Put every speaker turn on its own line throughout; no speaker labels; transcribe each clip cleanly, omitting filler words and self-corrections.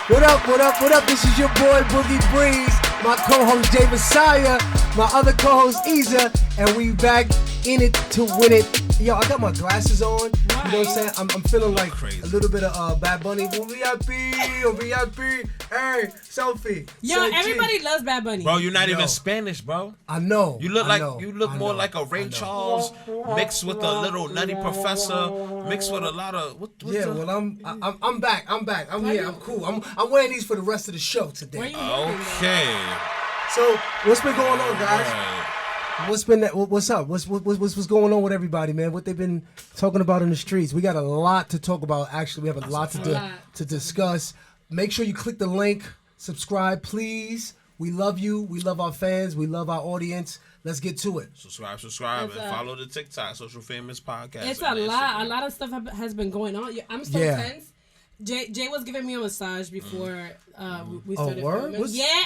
What up, what up, what up? This is your boy Boogie Breeze, my co-host J Massiah, my other co-host Izah, and we back in it to win it. Yo, I got my glasses on. Right. You know what I'm saying? I'm feeling like crazy. A little bit of Bad Bunny. VIP, hey, selfie.
Yo, everybody loves Bad Bunny.
Bro, you're not even Spanish, bro.
I know.
You look more like a Ray Charles mixed with a little Nutty Professor, mixed with a lot of
well, I'm back. I'm here. I'm cool. I'm wearing these for the rest of the show today.
Okay.
So what's been going on, guys?
Right.
What's up? What's going on with everybody, man? What they've been talking about in the streets? We got a lot to talk about. Actually, we have a lot to discuss. Make sure you click the link, subscribe, please. We love you. We love our fans. We love our audience. Let's get to it.
Subscribe, and follow the TikTok, Social Famous Podcast.
It's a lot. A lot of stuff has been going on. I'm so tense. Jay was giving me a massage before we started filming.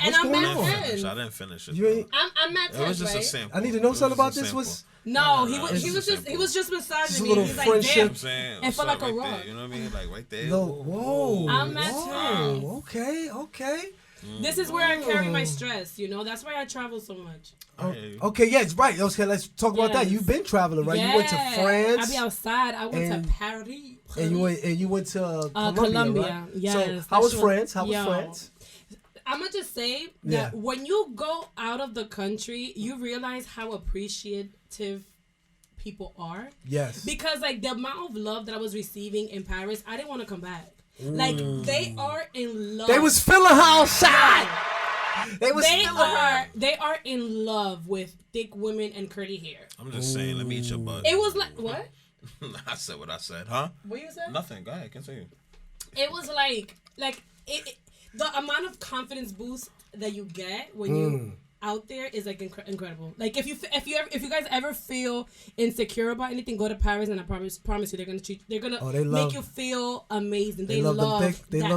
And I'm mad tense.
I didn't finish it.
I'm mad tense,
It was just a
right?
sample.
I need to know something about this.
No, he was just massaging
just a
me.
little
He's
friendship.
like, damn. It felt like a rock.
You know what I mean? Like right there.
Whoa.
I'm mad tense.
Okay.
This is where I carry my stress, you know? That's why I travel so much.
Okay, yeah, it's right. Okay, let's talk about that. You've been traveling, right? You went to France.
I be outside. I went to Paris.
And you went to
Colombia.
Right?
Yes.
So how was France? How was France?
I'm going to just say that when you go out of the country, you realize how appreciative people are.
Yes.
Because like the amount of love that I was receiving in Paris, I didn't want to come back. Like they are in love.
They was feeling her outside.
They are in love with thick women and curly hair.
I'm just saying, let me eat your butt.
It was like what?
I said what I said, huh?
What you said?
Nothing. Go ahead, continue.
It was like the amount of confidence boost that you get when you out there is like incredible. Like if you guys ever feel insecure about anything, go to Paris and I promise you they're gonna make you feel amazing. They love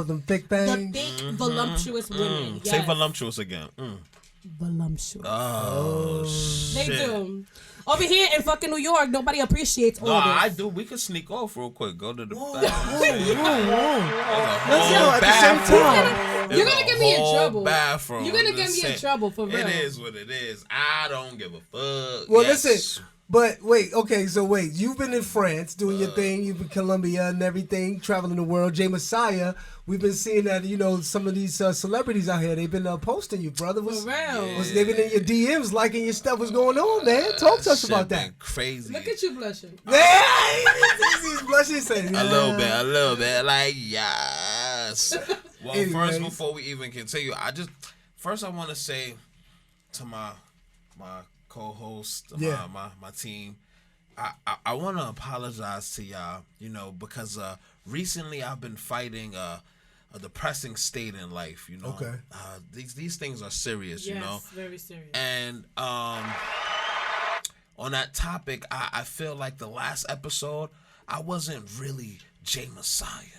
them thick things.
The thick, voluptuous women. Yes.
Say voluptuous again.
Voluptuous.
Oh,
they
shit.
do. Over here in fucking New York, nobody appreciates all this.
I do. We could sneak off real quick. Go to the
whoa.
Let's
go at the same time.
You're gonna get me in trouble.
Bathroom.
You're gonna get me in trouble for real.
It is what it is. I don't give a fuck.
Well, listen. But wait, you've been in France doing your thing, you've been in Colombia and everything, traveling the world. J Massiah, we've been seeing that, some of these celebrities out here, they've been posting you, brother.
For real.
They've been in your DMs liking your stuff. What's going on, man? Talk to us about that.
Crazy.
Look at you blushing.
Yeah, he's blushing. Saying,
a little bit, like, yes. Well, first, before we even continue, I want to say to my co-host, my team, I want to apologize to y'all, because recently I've been fighting a depressing state in life,
Okay.
These things are serious,
Yes, very serious.
And on that topic, I feel like the last episode, I wasn't really J Massiah.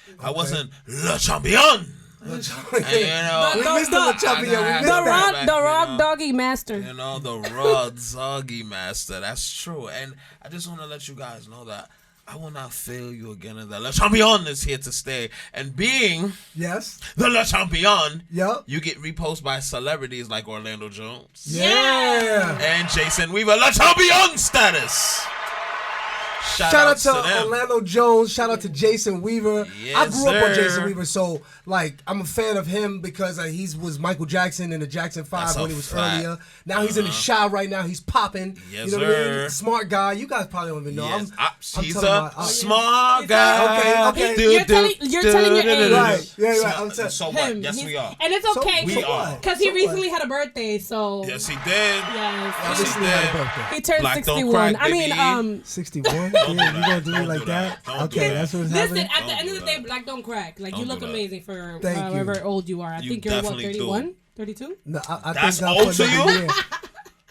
Okay. I wasn't Le Champion.
We missed the champion.
The Rock Doggy Master.
The Raw Doggy Master. That's true. And I just want to let you guys know that I will not fail you again. And that Le Champion is here to stay. And being the Le Champion, you get reposted by celebrities like Orlando Jones.
Yeah.
And Jason Weaver. Le Champion status. Shout out to
Orlando Jones. Shout out to Jason Weaver.
Yes,
I grew up on Jason Weaver, so I'm a fan of him because he was Michael Jackson in the Jackson 5 when he was earlier. Now he's in the Shy right now. He's popping.
Yes,
you know what I mean? Smart guy. You guys probably don't even know.
Yes. He's a smart guy.
Okay.
You're telling your age.
Right. Yeah, right. I'm telling
so what? Yes, we are.
And it's okay.
We are.
Because he recently had a birthday, so.
Yes, he did.
Yes,
he did.
He turned
Black
61.
Crack, baby.
61? Yeah, you gonna do me like that? Okay, that's what's happening.
Listen, at the end of the day, black don't crack. Like, you look amazing for
Thank
however old you are. I think you're, 31? 32?
No, I
That's
think
old to you?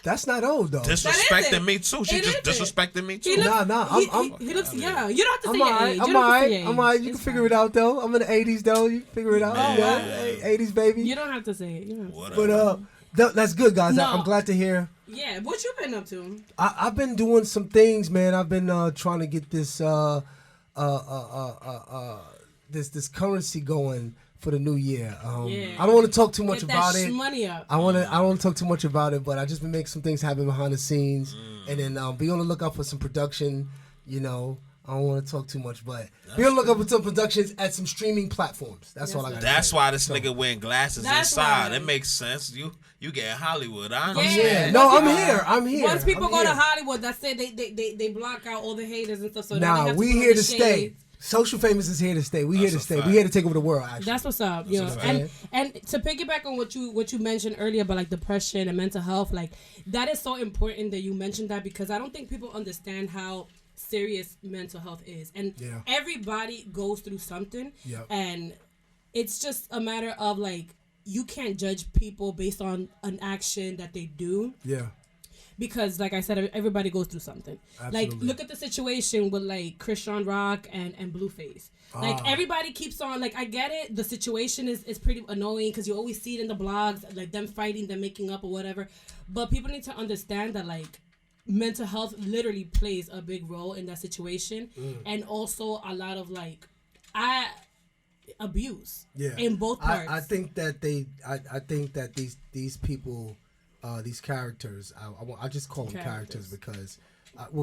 That's not old, though.
Disrespecting me, too. She just disrespecting me, too.
He looks young. You don't have to say your age.
I'm all right. You can figure it out, though. I'm in the 80s, though. You can figure it out. Yeah. 80s, baby.
You don't have to say it.
But that's good, guys. No. I'm glad to hear.
Yeah, what you been up to?
I've been doing some things, man. I've been trying to get this this currency going for the new year.
Yeah.
I don't want to talk too much
Get
about
that
it.
money up.
I don't want to talk too much about it, but I just been making some things happen behind the scenes, and then be on the lookout for some production. You know, I don't want to talk too much, but be on the lookout for some productions at some streaming platforms. That's all I got.
That's why this nigga wearing glasses inside.
Right.
It makes sense. You get Hollywood. I
Yeah.
understand.
No, I'm here.
Once people
I'm
go
here.
to Hollywood, that's it. They block out all the haters and stuff. So now they
Nah,
have
we
to put
here
on
to
the
stay.
shades.
Social Famous is here to stay. We here to stay. We here to take over the world. Actually,
That's what's up.
That's
You know,
a fact.
and to piggyback on what you mentioned earlier about like depression and mental health, like that is so important that you mentioned that, because I don't think people understand how serious mental health is, and everybody goes through something, and it's just a matter of like you can't judge people based on an action that they do.
Yeah.
Because, like I said, everybody goes through something.
Absolutely.
Like, look at the situation with, like, Chrisean Rock and BlueFace. Like, everybody keeps on, like, I get it. The situation is pretty annoying because you always see it in the blogs, like, them fighting, them making up or whatever. But people need to understand that, like, mental health literally plays a big role in that situation. And also a lot of, like, abuse in both parts.
I think that these people... these characters, I just call them characters because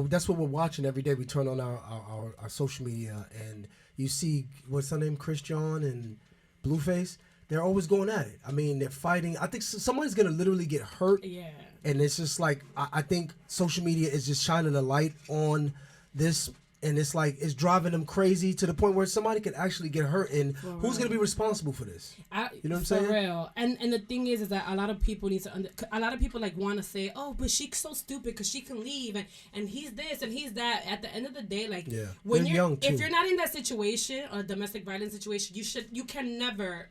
that's what we're watching every day. We turn on our social media and you see, what's her name, Chrisean and BlueFace. They're always going at it. I mean, they're fighting. I think somebody's gonna literally get hurt. Yeah. And it's just like I think social media is just shining a light on this. And it's like it's driving them crazy to the point where somebody could actually get hurt, and who's gonna be responsible for this? You know what I'm saying?
For real. And the thing is that a lot of people need to a lot of people like want to say, oh, but she's so stupid because she can leave and he's this and he's that. At the end of the day, like when you're young too. If you're not in that situation or domestic violence situation, you can never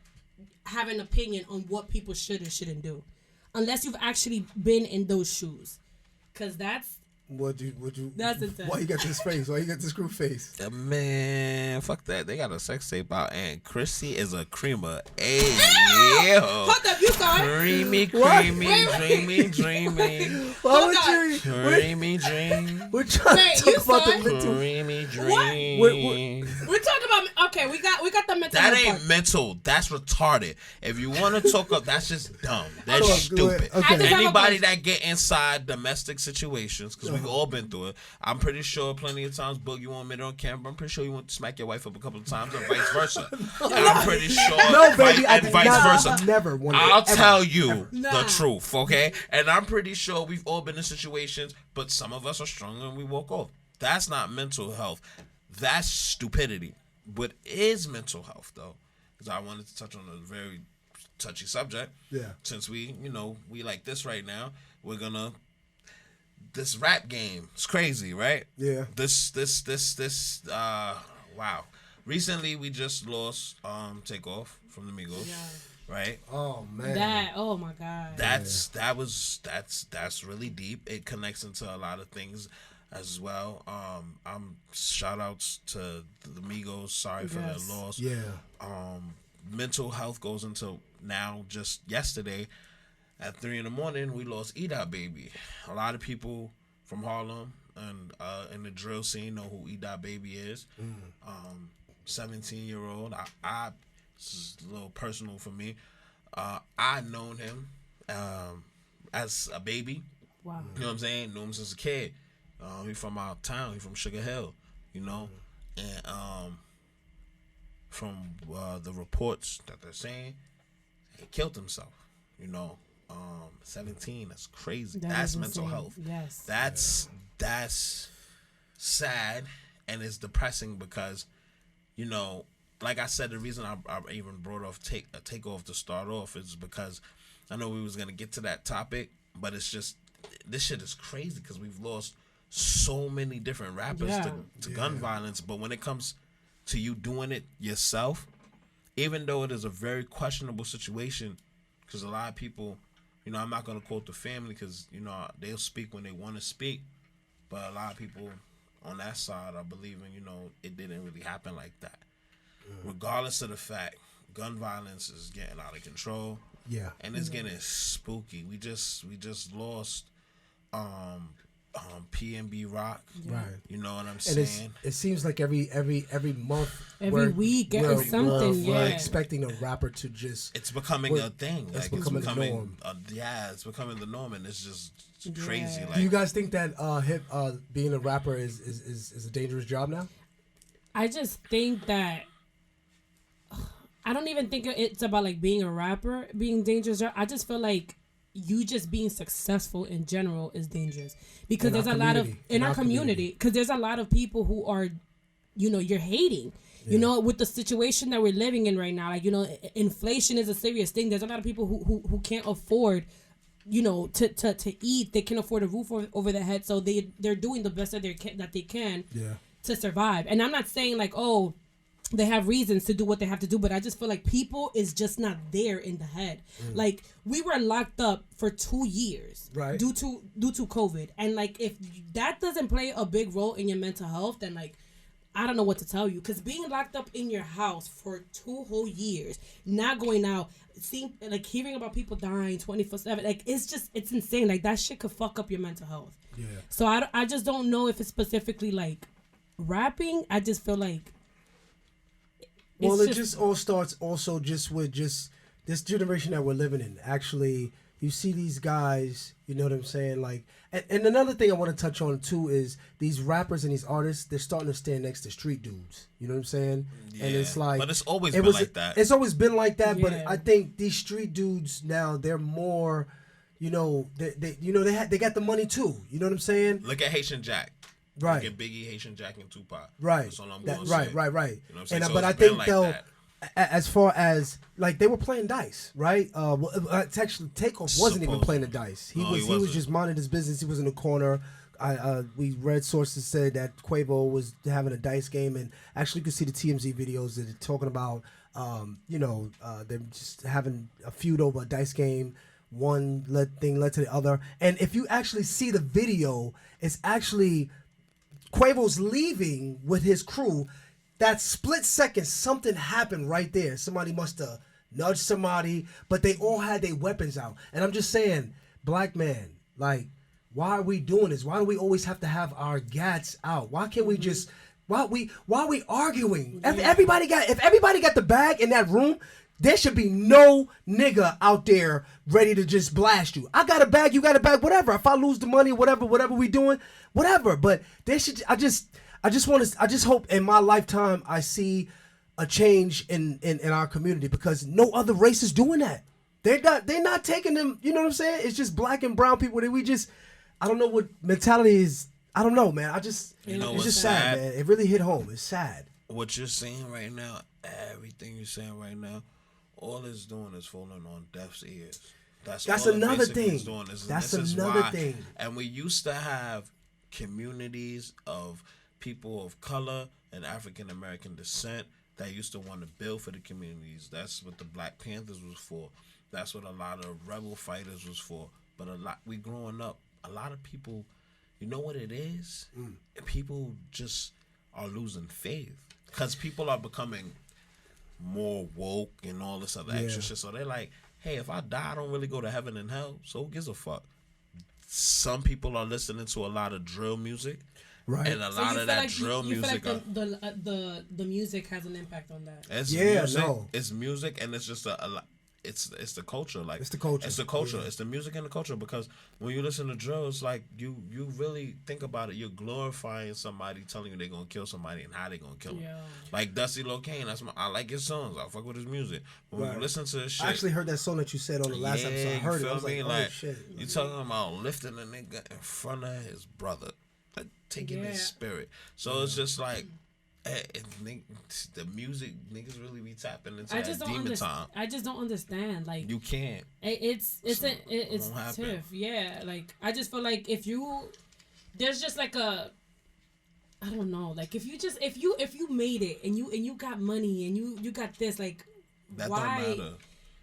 have an opinion on what people should or shouldn't do, unless you've actually been in those shoes, because that's.
Would you?
That's intense.
Why you got this face? Why you got this screw face?
Man, fuck that. They got a sex tape out, and Chrissy is a creamer. Hey, yo.
Hold up, you saw it.
Dreamy.
Why would you?
Dreamy.
We're trying to talk about the mental.
Dreamy dream.
We're talking about. Okay, we got the mental.
That ain't mental. That's retarded. If you want to talk up, that's just dumb. That's stupid.
Okay.
Anybody that get inside domestic situations, because we've all been through it. I'm pretty sure plenty of times, Boog, you won't admit it on camera. I'm pretty sure you want to smack your wife up a couple of times, and vice versa. I'm pretty sure.
No, baby,
and vice versa.
Never wanted
I'll
ever,
tell you
ever.
the truth, okay? And I'm pretty sure we've all been in situations, but some of us are stronger and we walk off. That's not mental health. That's stupidity. What is mental health, though? Because I wanted to touch on a very touchy subject. Yeah. Since we like this right now, we're gonna. This rap game, it's crazy, right? Yeah. This wow. Recently we just lost Takeoff from the Migos. Yeah. Right?
Oh man.
Oh my God.
That's really deep. It connects into a lot of things as well. I'm shout outs to the Migos, sorry for their loss. Yeah. Mental health goes into now just yesterday. At 3 a.m, we lost Edot Baby. A lot of people from Harlem and in the drill scene know who Edot Baby is. 17-year-old. I this is a little personal for me. I known him as a baby. Wow. You know what I'm saying? Knew him since a kid. He from our town. He from Sugar Hill. You know, and from the reports that they're saying, he killed himself. You know. 17, that's crazy. That's mental health. Yes. That's sad, and it's depressing because, you know, like I said, the reason I even brought off Takeoff to start off is because I know we was gonna get to that topic, but it's just this shit is crazy because we've lost so many different rappers to gun violence, but when it comes to you doing it yourself, even though it is a very questionable situation, because a lot of people. You know, I'm not going to quote the family because, you know, they'll speak when they want to speak. But a lot of people on that side are believing, you know, it didn't really happen like that. Regardless of the fact, gun violence is getting out of control. Yeah. And it's getting spooky. We just lost a P&B rock.
Right.
You know what I'm
and
saying?
It seems like every month,
every week, it's something.
We're expecting a rapper to just.
It's becoming a thing.
It's becoming the norm.
It's becoming the norm, and it's just crazy. Like,
do you guys think that being a rapper is a dangerous job now?
I just think that. I don't even think it's about like being a rapper being dangerous. I just feel like you just being successful in general is dangerous because there's a lot of in our community because there's a lot of people who are, you're hating. With the situation that we're living in right now, like inflation is a serious thing. There's a lot of people who can't afford, to eat. They can't afford a roof over their head, so they're doing the best that they can to survive. And I'm not saying like, oh, they have reasons to do what they have to do, but I just feel like people is just not there in the head. Like we were locked up for 2 years,
right?
Due to COVID, and like if that doesn't play a big role in your mental health, then like I don't know what to tell you. Because being locked up in your house for 2 whole years, not going out, seeing like hearing about people dying 24/7, like it's insane. Like that shit could fuck up your mental health.
Yeah.
So I just don't know if it's specifically like rapping. I just feel like.
Well, it just all starts also just with just this generation that we're living in. Actually, you see these guys, you know what I'm saying? Like, and another thing I want to touch on too is these rappers and these artists, they're starting to stand next to street dudes. You know what I'm saying?
Yeah,
and it's like,
but it's always been like that.
It's always been like that,
Yeah.
but I think these street dudes now, they're more, they got the money too. You know what I'm saying?
Look at Haitian Jack.
Right.
Look at Biggie, Haitian Jack, and Tupac.
Right.
That's all I'm going to say.
Right.
You know what I'm saying?
And
So
but I
it's been
think
like
though,
that.
as far as like they were playing dice, right? It's actually Takeoff wasn't even playing the dice. He was just minding his business. He was in the corner. We read sources said that Quavo was having a dice game, and actually you could see the TMZ videos that are talking about, them just having a feud over a dice game. One thing led to the other, and if you actually see the video, it's actually Quavo's leaving with his crew. That split second, something happened right there. Somebody must have nudged somebody, but they all had their weapons out. And I'm just saying, black man, like, why are we doing this? Why do we always have to have our gats out? Why can't we just? Why are we arguing? If everybody got the bag in that room, there should be no nigga out there ready to just blast you. I got a bag, you got a bag, whatever. If I lose the money, whatever we doing, whatever. But there should. I just hope in my lifetime I see a change in our community because no other race is doing that. They're not taking them. You know what I'm saying? It's just black and brown people that we just. I don't know what mentality is. I don't know, man. It's just sad, man. It really hit home. It's sad.
What you're saying right now, everything you're saying right now, all it's doing is falling on deaf's ears. That's
another thing.
That's another thing. And we used to have communities of people of color and African American descent that used to want to build for the communities. That's what the Black Panthers was for. That's what a lot of rebel fighters was for. But we growing up, a lot of people, you know what it is? People just are losing faith because people are becoming more woke and all this other extra shit. So they're like, hey, if I die, I don't really go to heaven and hell. So who gives a fuck? Some people are listening to a lot of drill music. Right. And a lot of that drill music.
You feel like the music has an impact on that.
It's music. It's music, and it's just it's the culture. Like
it's the culture.
It's the culture. It's the music and the culture. Because when you listen to drill, it's like you really think about it. You're glorifying somebody, telling you they're gonna kill somebody and how they're gonna kill them. Yeah. Like Dusty Lil Kane. I like his songs. I fuck with his music. When you listen to his shit,
I actually heard that song that you said on the last episode. I heard it. I was like, oh shit.
You talking about lifting a nigga in front of his brother. Taking his spirit. So it's just like the music
niggas
really be tapping into that demon time.
I just don't understand. Like
you can't.
It's tough. Yeah. Like I just feel like there's just like a I don't know. Like if you made it and you got money and you got this like
that
why
don't matter.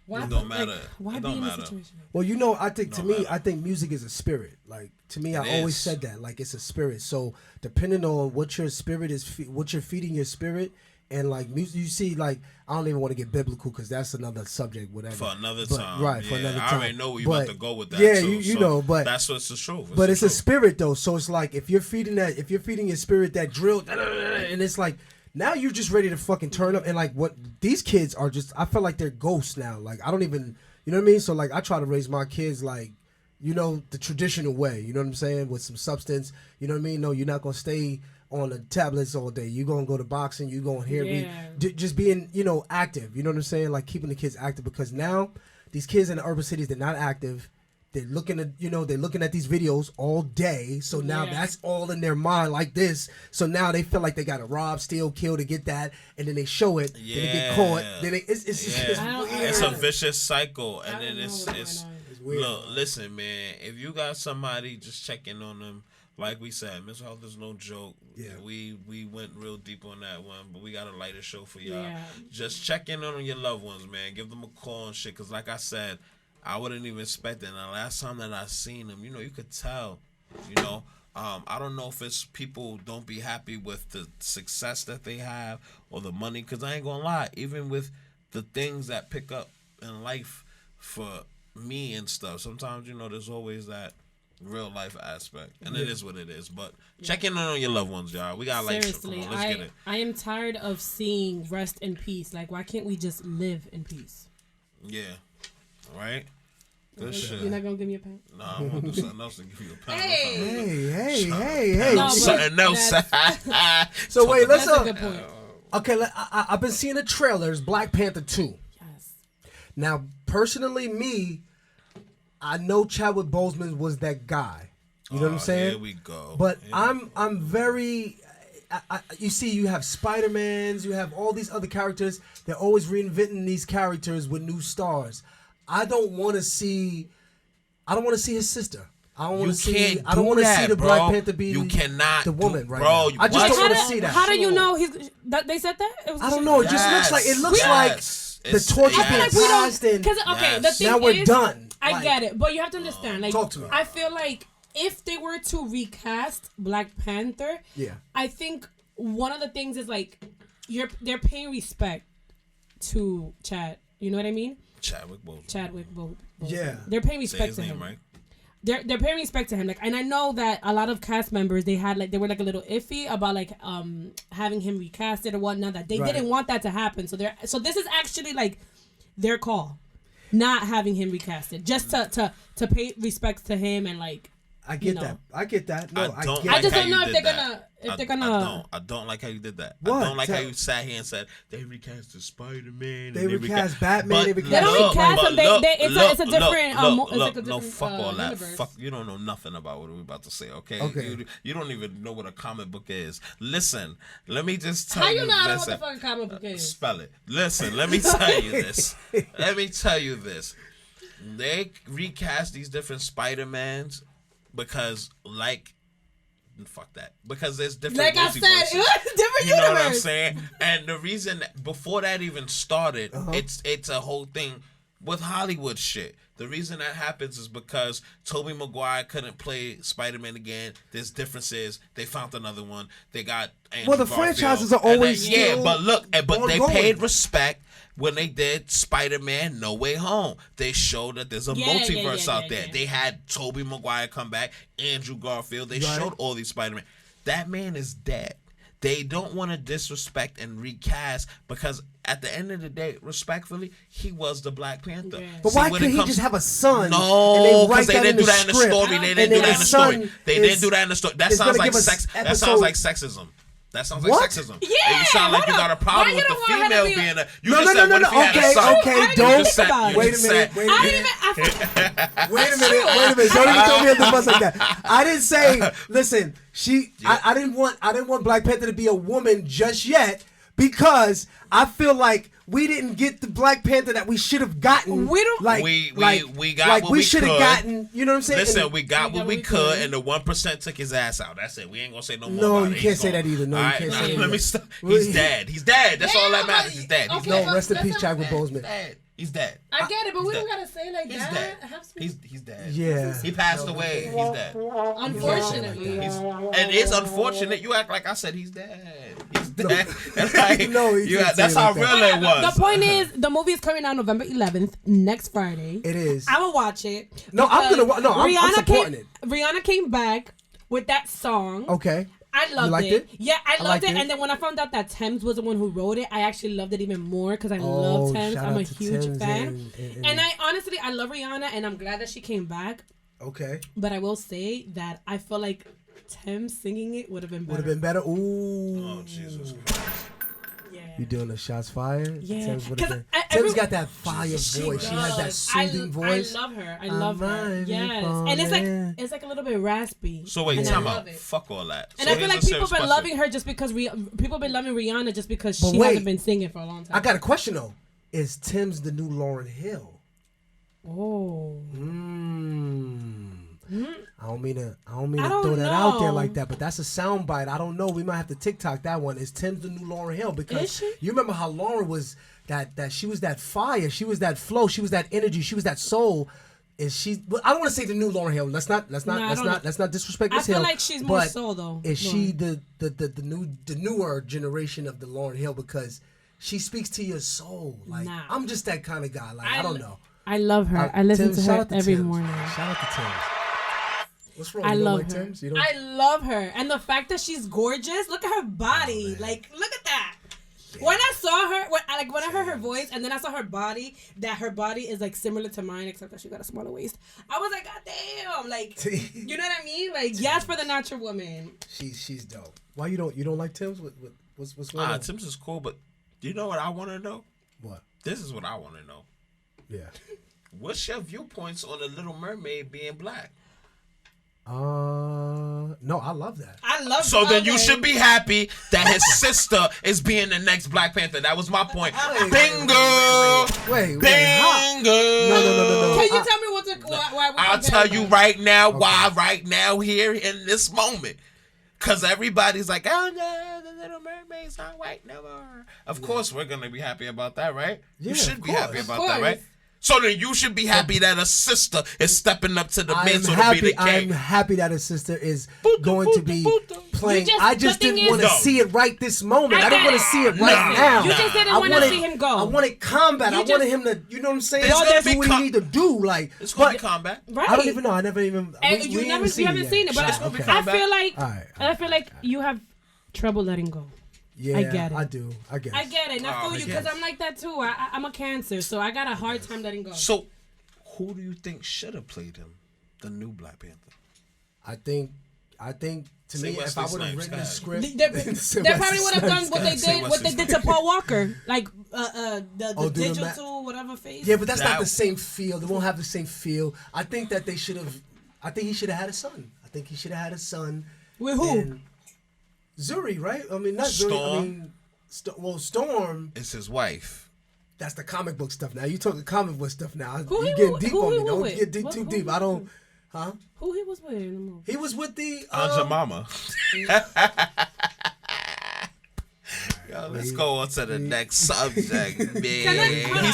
Why
it don't matter.
Why be in a situation?
Well, I think I think music is a spirit. Like to me, I always said that. Like it's a spirit. So depending on what your spirit is, what you're feeding your spirit, And like you see, like I don't even want to get biblical because that's another subject, whatever.
For another time,
right? For another time.
I already know where you about to go with that.
Yeah,
too,
you know, but
that's what's the truth.
But it's a spirit though, so it's like if you're feeding your spirit that drill, and it's like now you're just ready to fucking turn up. And like what these kids are just, I feel like they're ghosts now. Like I don't even, you know what I mean? So like I try to raise my kids like, you know, the traditional way. You know what I'm saying? With some substance. You know what I mean? No, you're not gonna stay on the tablets all day. You're gonna go to boxing. You're gonna hear me. Just being, you know, active. You know what I'm saying? Like keeping the kids active, because now these kids in the urban cities, they're not active. They're looking at, you know, they're looking at these videos all day. So now that's all in their mind like this. So now they feel like they got to rob, steal, kill to get that, and then they show it.
Yeah.
Then they get caught. Then
It's a vicious cycle, and then it's
weird.
Look, listen, man. If you got somebody, just checking on them. Like we said, mental health is no joke. Yeah. We went real deep on that one, but we got a lighter show for y'all. Yeah. Just check in on your loved ones, man. Give them a call and shit. Because like I said, I wouldn't even expect it. And the last time that I seen them, you know, you could tell, you know. I don't know if it's people don't be happy with the success that they have or the money. Because I ain't going to lie, even with the things that pick up in life for me and stuff, sometimes, you know, there's always that real life aspect, and it is what it is. But check in on your loved ones, y'all. We got like seriously. Let's get it.
I am tired of seeing rest in peace. Like, why can't we just live in peace?
Yeah, right. Good shit.
You're not gonna give me a pen?
No, I'm gonna do something else to give you a pen.
Hey.
No, something else.
So wait, let's.
That's a good point.
Okay, I've been seeing the trailers. Black Panther 2.
Yes.
Now, personally, I know Chadwick Boseman was that guy. You know what I'm saying?
Here we go.
But I'm very. You see, you have Spider-Mans, you have all these other characters. They're always reinventing these characters with new stars. I don't want to see his sister. I don't want to see. I don't want to see the Black Panther be the woman, right?
Bro,
I just don't want to see that.
How do you know they said that?
I don't know. It just looks like the torture being passed in.
Because the thing
now we're done.
I get it, but you have to understand. Like,
talk to me.
I feel like if they were to recast Black Panther, I think one of the things is like they're paying respect to Chad. You know what I mean?
Chadwick Boseman.
Yeah.
They're paying respect to him. Right? They're paying respect to him. Like, and I know that a lot of cast members they were like a little iffy about like having him recasted or whatnot. That they didn't want that to happen. So this is actually like their call. Not having him recasted, just to pay respects to him and like.
I get that. I get that. No,
I just don't know if they're gonna.
I don't like how you did that.
What?
I don't like how you sat here and said they recasted Spider-Man.
They recast Batman. They
don't recast him. It's a different.
No, fuck all that.
Universe.
Fuck, you don't know nothing about what we're about to say. Okay. You don't even know what a comic book is. Listen, let me just tell you.
How you not know what the fucking comic book is?
Spell it. Listen, let me tell you this. They recast these different Spider-Mans. Because, fuck that. Because there's different
like
multiverses.
I said, it was different
you know
universe.
what I'm saying? And the reason, before that even started, it's a whole thing with Hollywood shit. The reason that happens is because Tobey Maguire couldn't play Spider-Man again. There's differences. They found another one. They got Andrew
the
Garfield.
franchises are always
but they paid respect. When they did Spider-Man No Way Home, they showed that there's a multiverse out there. They had Tobey Maguire come back, Andrew Garfield. They showed all these Spider-Man. That man is dead. They don't want to disrespect and recast because at the end of the day, respectfully, he was the Black Panther. Yeah.
But why couldn't he just have a son?
No, because they didn't do that in the story. They didn't do that in the story. They didn't do that in the story. That sounds like sex. That sounds like sexism. That sounds like sexism.
Yeah,
you sound like you got a problem with the female being a. You
no. Okay, don't. Wait a minute. Wait a minute. Don't even throw me at the bus like that. I didn't say. Listen, I didn't want Black Panther to be a woman just yet because I feel like we didn't get the Black Panther that we should have gotten.
We got what we
should have gotten. You know what I'm saying?
Listen, we got what we could, and the 1% took his ass out. That's it. We ain't gonna say no more.
No,
about
you can't say that either. No, you can't say that.
Let me stop. He's dead. He's dead. That's all that matters. He's dead.
No, rest in peace, Chadwick Boseman.
He's dead.
I get it, but we
dead.
don't gotta say like
He's
that.
dead. He's dead.
Yeah.
He passed away. He's dead.
Unfortunately.
And it's unfortunate. You act like I said he's dead. He's dead. That's how real it was.
The point is, the movie is coming out November 11th, next Friday.
It is.
I will watch it.
No, I'm gonna. No, I'm supporting it.
Rihanna came back with that song.
Okay.
I loved
it.
Yeah, I loved it.
it.
And then when I found out that Thames was the one who wrote it, I actually loved it even more because I love Thames. I'm a huge fan. And I honestly, I love Rihanna, and I'm glad that she came back.
Okay.
But I will say that I feel like Thames singing it would have been better.
Ooh.
Oh, Jesus Christ.
Yeah.
You doing the shots fired?
Yeah.
Thames got that fire voice. She has that soothing voice.
I love her. I love her. Yes. And it's like a little bit raspy.
So wait, time out. Fuck all that.
And I feel like people been loving her just because people been loving Rihanna just because she hasn't been singing for a long time.
I got a question though. Is Thames the new Lauryn Hill?
Oh.
I don't mean to throw that out there like that, but that's a soundbite. I don't know. We might have to TikTok that one. Is Thames the new Lauryn Hill? Because you remember how Lauryn was that she was that fire, she was that flow, she was that energy, she was that soul. Is she? I don't want to say the new Lauryn Hill. Let's not disrespect this Hill.
I feel like she's more soul though.
Is she the newer generation of the Lauryn Hill because she speaks to your soul? Like I'm just that kind of guy. Like I don't know.
I love her. I listen to her every morning.
Shout out to Thames. What's wrong?
I love her.
Thames?
I love her, and the fact that she's gorgeous. Look at her body. Like, look at that. Yeah. When I saw her, when I heard her voice, and then I saw her body, that her body is like similar to mine, except that she got a smaller waist. I was like, God damn! Like, you know what I mean? Like, yes, for the natural woman.
She's dope. Why you don't like Thames? What's going on?
Thames is cool, but you know what I want to know?
What?
This is what I want to know.
Yeah.
What's your viewpoints on the Little Mermaid being black?
No, I love that.
I love.
So then you should be happy that his sister is being the next Black Panther. That was my point. Bingo.
Wait.
Bingo.
No.
Can you tell me why
I'll tell you right now why right now here in this moment. Because everybody's like, oh no, the Little Mermaid's not white no more. Of course we're going to be happy about that, right?
Yeah,
you should be happy about that, right? So then you should be happy that a sister is stepping up to the mantle to be the king.
I'm happy that a sister is going to be playing. I just didn't want to see it right this moment. I didn't want to see it right now.
You just didn't want to see him go.
I wanted combat. I wanted him to, you know what I'm saying? Do what he need to do. Like,
it's going to be combat.
Right.
I don't even know. I never even.
You haven't seen it, but I feel like you have trouble letting go.
Yeah,
I get it.
I do. I get it.
And I feel you because I'm like that too. I'm a Cancer, so I got a hard time letting go.
So, who do you think should have played him, the new Black Panther?
I think to me, if I would have written the script,
they probably would have done what they did to Paul Walker, like the digital whatever face.
Yeah, but that's not the same feel. They won't have the same feel. I think that they should have. I think he should have had a son. I think he should have had a son.
With who?
Zuri, right? I mean, not
Storm.
Zuri. I mean, Storm.
It's his wife.
That's the comic book stuff now. You talking comic book stuff now.
You
getting deep on me. Don't get too deep. I don't. Huh?
Who he was with in the movie?
He was with the
Anja Mama. Yo, let's go on to the next subject, man.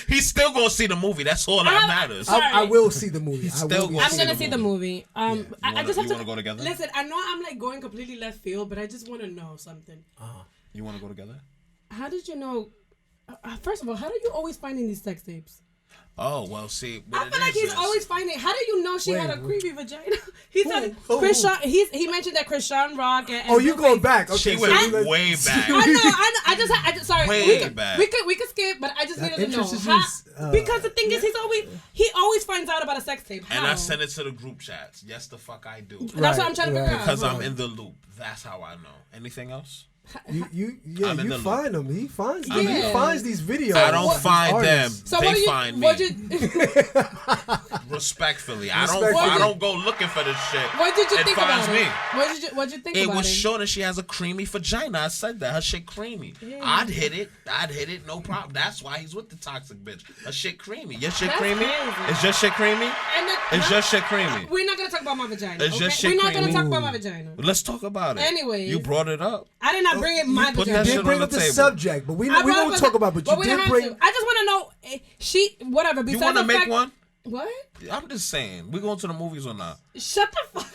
He's still gonna see the movie. That's all that matters.
I will see the movie.
I'm gonna
see the movie. I just have to
go together.
Listen, I know I'm like going completely left field, but I just want to know something.
You want to go together?
How did you know? First of all, how do you always finding these sex tapes?
Oh, well, see.
I feel like he's always finding. How do you know she had a creepy vagina? He said Chrisean. He mentioned that Chrisean Rock and
you going back? Okay,
she went way back.
I know. I just sorry.
Way back.
We could skip, but I just needed to know because the thing is, he always finds out about a sex tape. How?
And I send it to the group chats. Yes, the fuck I do.
That's what I'm trying to figure out.
Because I'm in the loop. That's how I know. Anything else?
You find them. He finds them. He finds these videos.
I don't find them.
So
they find me. Respectfully, I don't go looking for this shit.
What did you think about
me.
it? What did you think about it?
It was showing that she has a creamy vagina. I said that. Her shit creamy. Yeah. I'd hit it. No problem. That's why he's with the toxic bitch. Her shit creamy. Your shit creamy? Is your shit creamy? Is your shit creamy?
We're not going to talk about my vagina.
Is your shit creamy?
We're not going to talk about my vagina.
Let's talk about it.
Anyway.
You brought it up.
I did not bring it my vagina.
You did bring up the subject, but we won't talk about it. But you did bring...
I just want to know, whatever.
You want to make one?
What?
I'm just saying. We going to the movies or not?
Shut the fuck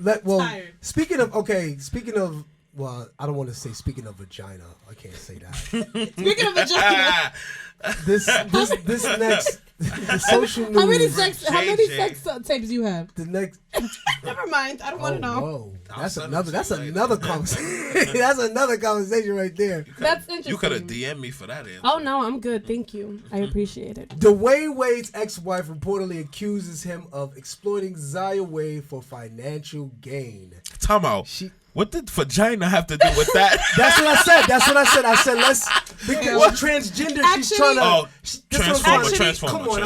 up.
Tired. Speaking of, well, I don't want to say speaking of vagina. I can't say that.
Speaking of vagina.
this next the social news.
How many sex tapes you have?
The next.
Never mind. I don't want to know.
Whoa. That's another conversation. That's another conversation right there.
That's interesting.
You could have DM'd me for that answer.
Oh no, I'm good. Thank you. I appreciate it.
Dwyane Wade's ex-wife reportedly accuses him of exploiting Zaya Wade for financial gain.
Time out. What did vagina have to do with that?
That's what I said. I said let's because transgender.
Actually,
she's trying to
transformer.
Come on,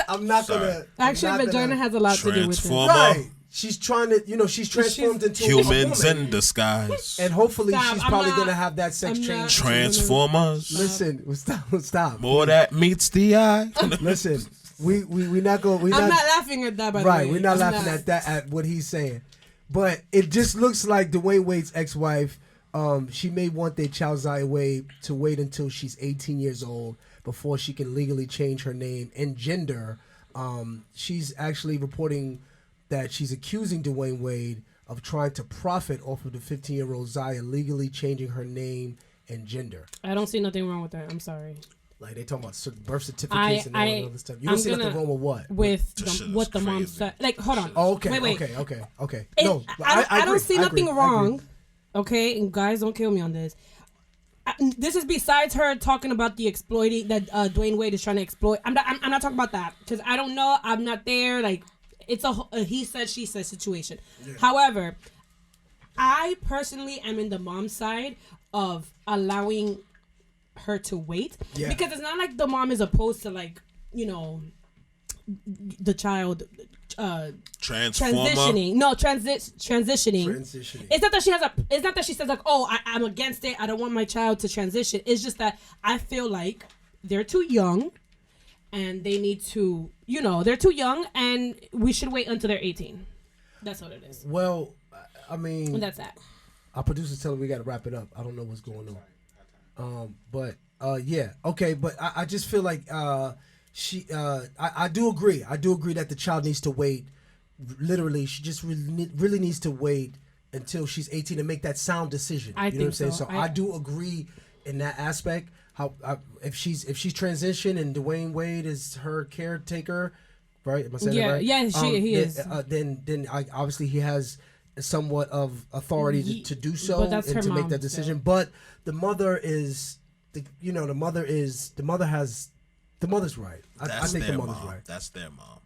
I'm not gonna.
Actually, vagina has a lot to do with it.
Right. She's trying to, she's transformed into
humans in disguise,
and hopefully she's probably gonna have that sex change.
Transformers.
Listen, stop.
More that meets the eye.
Listen, we not going.
I'm not laughing at that. By the way,
right, we're not laughing at that at what he's saying. But it just looks like Dwyane Wade's ex-wife, she may want their child Zaya Wade to wait until she's 18 years old before she can legally change her name and gender. She's actually reporting that she's accusing Dwyane Wade of trying to profit off of the 15-year-old Zaya legally changing her name and gender.
I don't see nothing wrong with that. I'm sorry.
Like they talking about birth certificates and all that other stuff. You don't see nothing wrong with what?
What the mom said. Like, hold on.
Oh, okay.
Wait.
Okay.
No, I don't see nothing wrong. Okay, and guys, don't kill me on this. This is besides her talking about the exploiting that Dwyane Wade is trying to exploit. I'm not talking about that because I don't know. I'm not there. Like, it's a he said she said situation. Yeah. However, I personally am in the mom side of allowing her to wait because it's not like the mom is opposed to the child transitioning. No, transitioning. It's not that she says like, oh, I'm against it. I don't want my child to transition. It's just that I feel like they're too young and they need to, they're too young and we should wait until they're 18. That's what it is.
Well, I mean,
and that's that.
Our producer's telling me we got to wrap it up. I don't know what's going on. But okay. But I just feel like I do agree. I do agree that the child needs to wait. Literally, she just really needs to wait until she's 18 to make that sound decision.
I think
what I'm saying?
so.
So I do agree in that aspect. If she's transitioned and Dwyane Wade is her caretaker, right? Am I saying that right?
Yeah, he is.
Then obviously he has somewhat of authority to do so and to make that decision. So. But the mother is the mother's right. I think the mother's right.
That's their mom.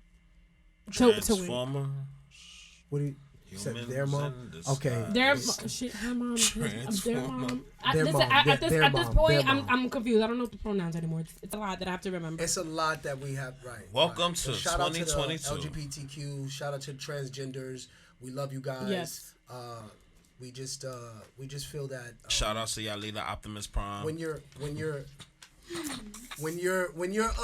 Transformer.
What do you say? Their mom? Okay.
Her mom. Their mom. At this point, I'm confused. I don't know the pronouns anymore. It's a lot that I have to remember.
It's a lot that we have. Right.
Welcome to
shout
2022.
Out to the LGBTQ. Shout out to the transgenders. We love you guys.
Yes.
We just feel that.
Shout out to Yalina Optimus Prime.
When you're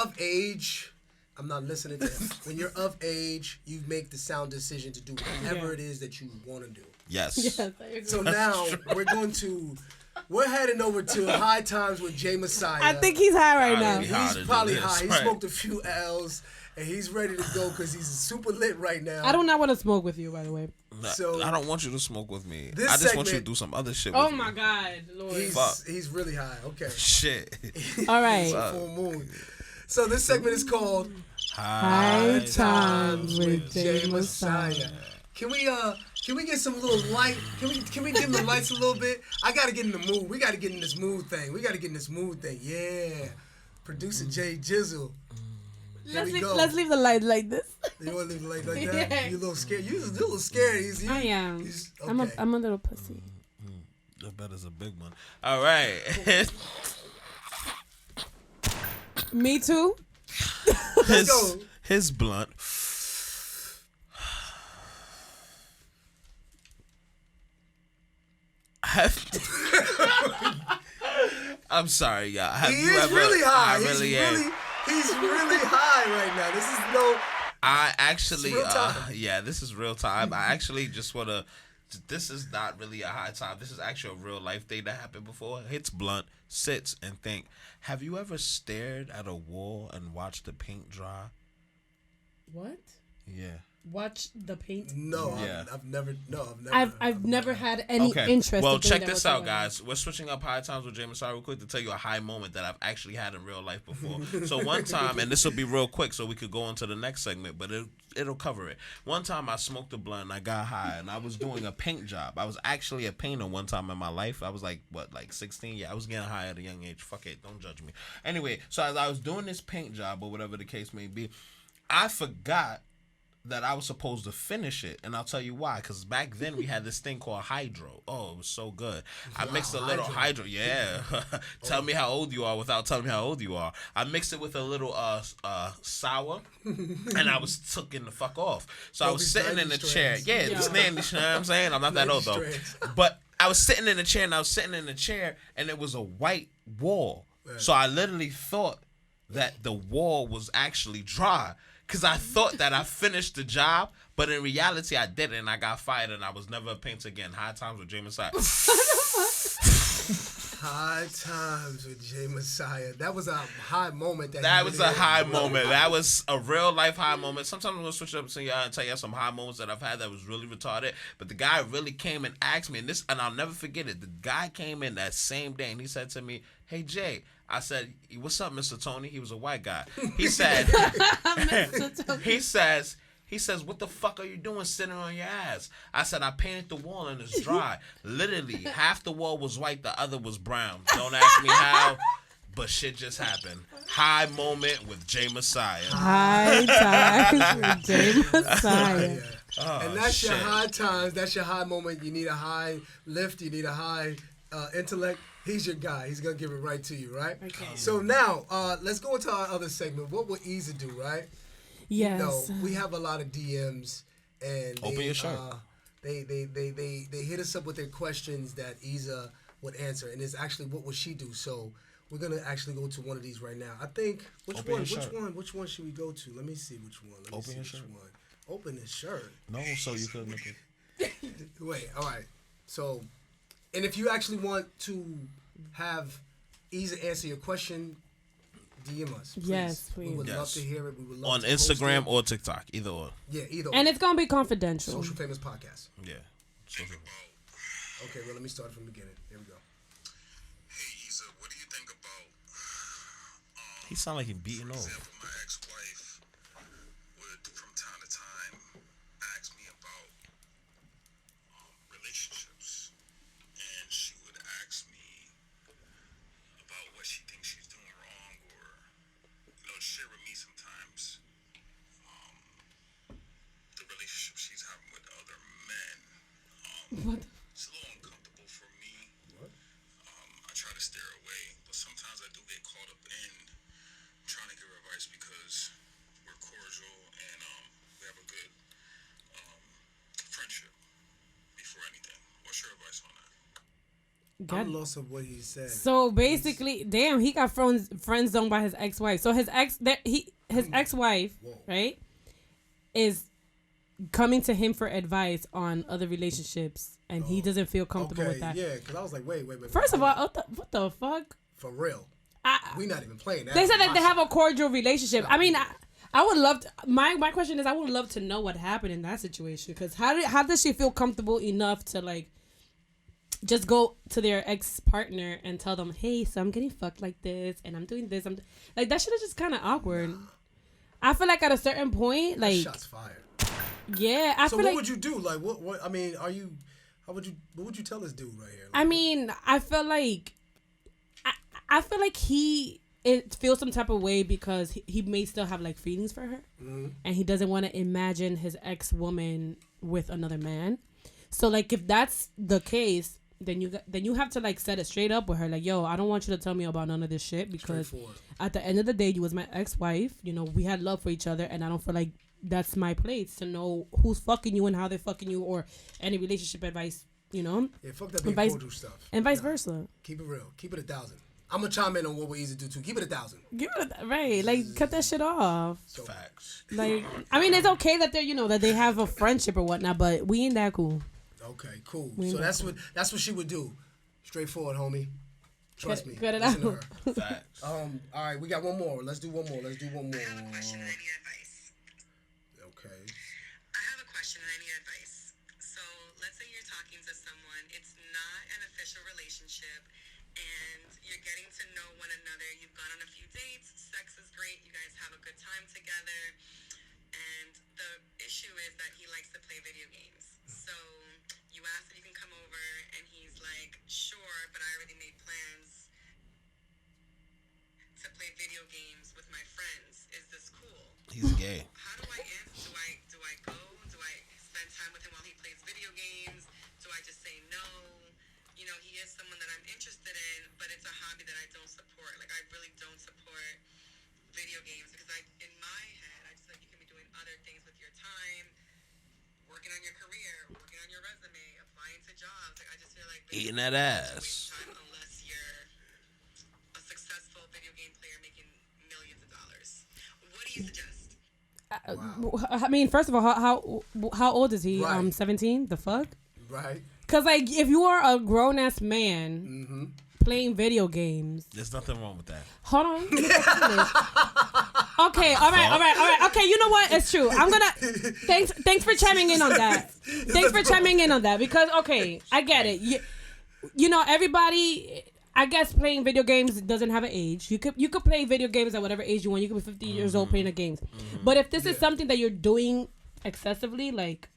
of age, I'm not listening to him. When you're of age, you make the sound decision to do whatever it is that you want to do.
Yes.
I agree.
So now we're heading over to High Times with J Massiah.
I think he's high right now.
He's probably high. He smoked a few L's. And he's ready to go because he's super lit right now.
I do not want to smoke with you, by the way.
So I don't want you to smoke with me. I just want you to do some other shit with me.
Oh, my God, Lord.
He's really high. Okay.
Shit.
All right.
Full moon. So this segment is called
High Times with J Massiah.
Can we get some little light? Can we dim the lights a little bit? I gotta get in the mood. We gotta get in this mood thing. Yeah. Producer Jay Jizzle.
Let's leave the light like this.
You want to leave the light like that? Yeah. You a little scared? You a little scared.
I am. Okay. I'm a little pussy.
That bet is a big one. All right.
Me too.
Let's go.
His blunt. I'm sorry, y'all.
He's really high. He's really high right now. This is no.
I actually, this is real time. I actually just want to. This is not really a high time. This is actually a real life thing that happened before. Hits blunt, sits and think. Have you ever stared at a wall and watched the paint dry?
What?
Yeah.
Watch the paint?
No,
yeah.
I've never had any interest.
Well, check this out, guys. We're switching up high times with J Massiah real quick to tell you a high moment that I've actually had in real life before. So one time, and this will be real quick so we could go into the next segment, but it'll cover it. One time I smoked a blunt and I got high and I was doing a paint job. I was actually a painter one time in my life. I was like 16? Yeah, I was getting high at a young age. Fuck it, don't judge me. Anyway, so as I was doing this paint job or whatever the case may be, I forgot that I was supposed to finish it, and I'll tell you why. Because back then we had this thing called hydro. Oh, it was so good. I mixed a little hydro. Yeah. Tell me how old you are without telling me how old you are. I mixed it with a little sour, and I was taking the fuck off. So I was sitting in the chair. Yeah, it's nandy. You know what I'm saying? I'm not that old though. But I was sitting in the chair, and it was a white wall. Right. So I literally thought that the wall was actually dry. Because I thought that I finished the job, but in reality, I didn't, and I got fired, and I was never a painter again. High times with J Massiah.
High times with J Massiah. That was a high moment.
That was a high moment. That was a real life high moment. Sometimes I'm going to switch up to y'all and tell y'all some high moments that I've had that was really retarded. But the guy really came and asked me, and I'll never forget it. The guy came in that same day, and he said to me, "Hey, Jay." I said, "What's up, Mr. Tony?" He was a white guy. He said, he says, "What the fuck are you doing sitting on your ass?" I said, "I painted the wall and it's dry." Literally, half the wall was white, the other was brown. Don't ask me how, but shit just happened. High moment with J Massiah.
High times with J Massiah.
And that's your high times. That's your high moment. You need a high lift. You need a high intellect. He's your guy. He's going to give it right to you, right? Okay. So now, let's go into our other segment. What would Izah do, right?
Yes.
You know, we have a lot of DMs, and
open your shirt.
They hit us up with their questions that Izah would answer, and it's actually what would she do? So we're going to actually go to one of these right now. I think, which one should we go to? Let me see which one.
Open your shirt.
Open his shirt.
No, so you could make it.
Wait, all right. So... And if you actually want to have Izah answer your question, DM us. Please.
Yes, please.
We would love to hear it. We would love
on
to
Instagram or TikTok, either or.
Yeah, either or.
And it's going to be confidential.
Social Famous Podcast.
Yeah.
Okay, well, let me start from the beginning. Here we go.
Hey, Izah, what do you think about...
he sound like he's beating off.
My ex-wife would, from time to time, ask me about relationships. And she would ask me about what she thinks she's doing wrong, or, share with me sometimes the relationship she's having with other men.
What?
It's a little uncomfortable for me. What? I try to steer away, but sometimes I do get caught up in trying to give her advice because we're cordial and we have a good friendship before anything. What's your advice on that?
I'm lost of what he said.
So basically, damn, he got friend zoned by his ex-wife. So his ex-wife, right, is coming to him for advice on other relationships, and he doesn't feel comfortable with that.
Yeah, because I was like, wait.
First of all, what the fuck?
For real. We not even playing that.
They said that they have a cordial relationship. I mean, I would love to, my question is, I would love to know what happened in that situation, because how does she feel comfortable enough to like just go to their ex-partner and tell them, hey, so I'm getting fucked like this, and I'm doing this. Like, that shit is just kind of awkward. Nah. I feel like at a certain point, like...
Shots fired.
Yeah, I feel like...
So what would you do? Like, what I mean, what would you tell this dude right here? Like,
I mean, I feel like... I feel like it feels some type of way because he may still have, like, feelings for her. Mm-hmm. And he doesn't want to imagine his ex-woman with another man. So, like, if that's the case... Then you have to like set it straight up with her, like, yo, I don't want you to tell me about none of this shit, because at the end of the day, you was my ex-wife. We had love for each other, and I don't feel like that's my place to know who's fucking you and how they're fucking you, or any relationship advice.
Yeah, fuck that being cordial stuff.
And vice versa.
Keep it real. Keep it 1,000. I'm gonna chime in on what we easy do too. Keep it 1,000.
Right, like cut that shit off.
So,
Facts.
Like, I mean, it's okay that they're that they have a friendship or whatnot, but we ain't that cool.
Okay, cool. So that's what she would do. Straightforward, homie. Trust me.
Cut it
Listen
out.
to her.
Facts.
All right, we got one more. Let's do one more.
I have a question and I need advice.
Okay.
I have a question and I need advice. So let's say you're talking to someone. It's not an official relationship, and you're getting to know one another. You've gone on a few dates. Sex is great. You guys have a good time together. And the issue is that he likes to play video games. So you ask if you can come over, and he's like, sure, but I already made plans to play video games with my friends. Is this cool?
He's gay.
How do I answer? Do I go? Do I spend time with him while he plays video games? Do I just say no? He is someone that I'm interested in, but it's a hobby that I don't support. Like, I really don't support video games because in my head, I just feel like you can be doing other things with your time, working on your career, working on your resume, applying to jobs. Like, I just feel like
Eating that ass.
time unless you're a successful video game player making millions of dollars. What do you suggest?
I mean, first of all, how old is he?
Right.
17. The fuck?
Right.
Because like, if you are a grown ass man playing video games,
There's nothing wrong with that.
hold on. Okay, all right. Okay, you know what? It's true. I'm gonna thanks for chiming in on that. Thanks for chiming in on that because I get it. Everybody. I guess playing video games doesn't have an age. You could play video games at whatever age you want. You could be 50 years old playing the games. But if this is something that you're doing excessively, like,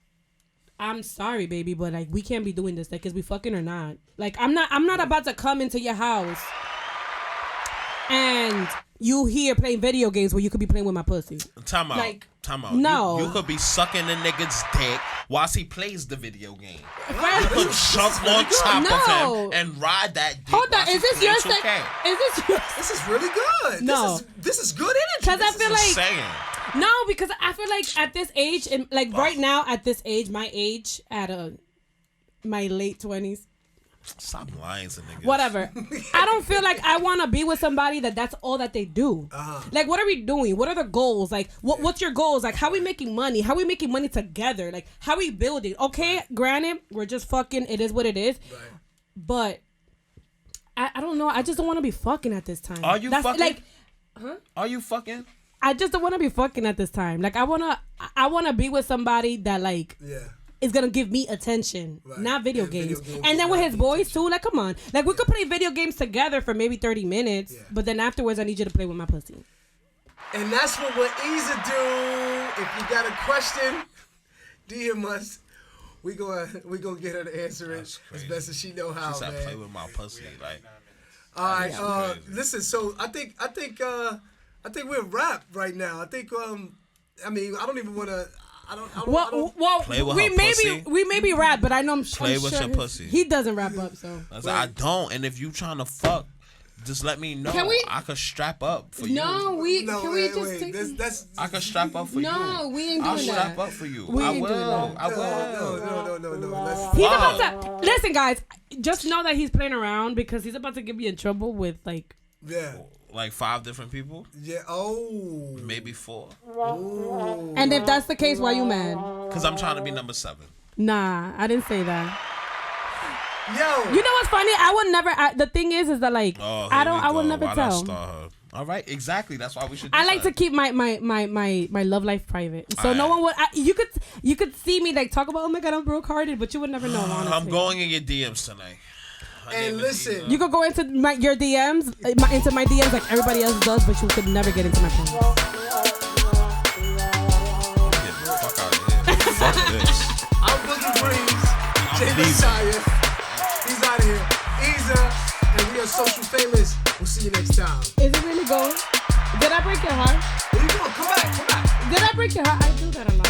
I'm sorry, baby, but like, we can't be doing this. Like, is we fucking or not? Like, I'm not about to come into your house and you here playing video games where you could be playing with my pussy.
Time out.
Like,
Time out.
no.
You could be sucking the nigga's dick whilst he plays the video game. You
Right?
could jump on top
No.
of him and ride that dick.
Hold on,
whilst
is
he
this your
plays 2K.
Is this your
This is really good.
No.
This is good energy.
Because I feel
Just
like
saying.
no, because I feel like at this age, and like right now at this age, my age at my late 20s,
Stop lying to niggas.
whatever. I don't feel like I want to be with somebody that's all that they do. Like, what are we doing? What are the goals? Like, what's your goals? Like, how we making money? How we making money together? Like, how we building? Okay, granted, we're just fucking. It is what it is.
Right.
But I don't know. I just don't want to be fucking at this time.
Are you fucking?
Like,
Are you fucking?
I just don't want to be fucking at this time. Like, I wanna be with somebody that like is gonna give me attention, not video games. And then with his boys too. Like, come on. Like, we could play video games together for maybe 30 minutes, but then afterwards, I need you to play with my pussy.
And that's what we're Izah do. If you got a question, DM us. We gonna get her to answer it as best as she know how.
She said,
man.
play with my pussy. Like,
All right, listen. So I think we're wrapped right now. I think I mean, I don't even want to. I don't.
Well,
Play with
we
her
maybe
pussy.
rap, but I know
Play
I'm
with
sure
your pussy.
He doesn't wrap up, so.
I don't. And if you trying to fuck, just let me know.
Can we-
I could strap up for you.
No,
No, wait. That's.
I could strap up for you.
No, we ain't
I'll
doing
strap
that.
up for you.
We
I
ain't
will.
doing that.
I will.
No.
He's about to listen, guys. Just know that he's playing around because he's about to get me in trouble with like.
Yeah.
Like 5 different people?
Yeah. Oh.
Maybe 4.
And if that's the case, why you mad?
Because I'm trying to be number 7.
Nah, I didn't say that.
Yo.
You know what's funny? I would never. The thing is that like
Oh,
I would never
Why not
tell.
star her? All right, exactly. That's why we should. Do
I like to
something.
keep my love life private, so no one would. You could see me like talk about, oh my god, I'm broke hearted, but you would never know. Honestly,
I'm going in your DMs tonight.
And listen,
you could go into your DMs, into my DMs like everybody else does, but you could never get into my phone.
Get the fuck out of here. Fuck this.
I'm Boogie Breeze. J Massiah. He's out of here. Izah, and we are social famous. We'll see you next time.
Is it really going? Did I break your heart?
There you go. Come back.
Did I break your heart? I do that a lot.